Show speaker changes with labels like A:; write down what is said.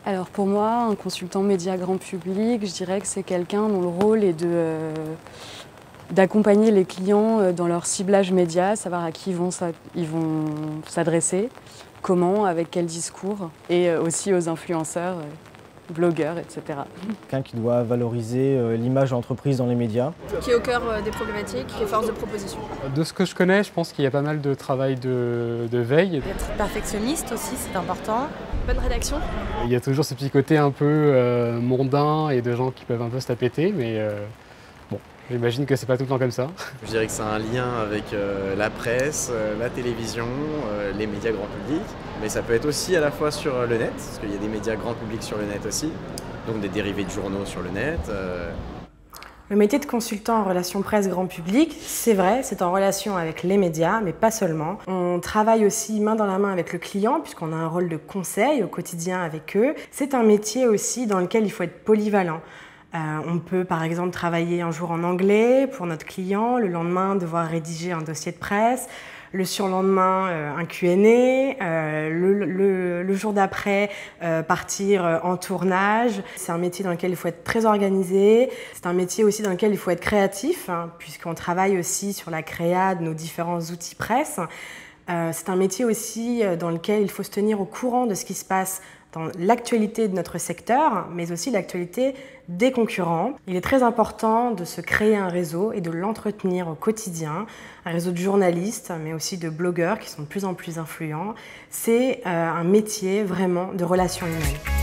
A: Alors pour moi, un consultant média grand public, je dirais que c'est quelqu'un dont le rôle est d'accompagner les clients dans leur ciblage média, savoir à qui ils vont s'adresser, comment, avec quel discours, et aussi aux influenceurs, blogueurs, etc.
B: Quelqu'un qui doit valoriser l'image de l'entreprise dans les médias.
C: Qui est au cœur des problématiques, qui est force de proposition.
D: De ce que je connais, je pense qu'il y a pas mal de travail de veille.
E: Être perfectionniste aussi, c'est important.
C: Bonne rédaction.
D: Il y a toujours ce petit côté un peu mondain et de gens qui peuvent un peu se la péter, mais bon, j'imagine que c'est pas tout le temps comme ça.
F: Je dirais que c'est un lien avec la presse, la télévision, les médias grand public, mais ça peut être aussi à la fois sur le net, parce qu'il y a des médias grand public sur le net aussi, donc des dérivés de journaux sur le net.
E: Le métier de consultant en relations presse grand public, c'est vrai, c'est en relation avec les médias, mais pas seulement. On travaille aussi main dans la main avec le client, puisqu'on a un rôle de conseil au quotidien avec eux. C'est un métier aussi dans lequel il faut être polyvalent. On peut par exemple travailler un jour en anglais pour notre client, le lendemain devoir rédiger un dossier de presse, le surlendemain un Q&A, le jour d'après partir en tournage. C'est un métier dans lequel il faut être très organisé, c'est un métier aussi dans lequel il faut être créatif, hein, puisqu'on travaille aussi sur la créa de nos différents outils presse. C'est un métier aussi dans lequel il faut se tenir au courant de ce qui se passe dans l'actualité de notre secteur, mais aussi l'actualité des concurrents. Il est très important de se créer un réseau et de l'entretenir au quotidien, un réseau de journalistes, mais aussi de blogueurs qui sont de plus en plus influents. C'est un métier vraiment de relations humaines.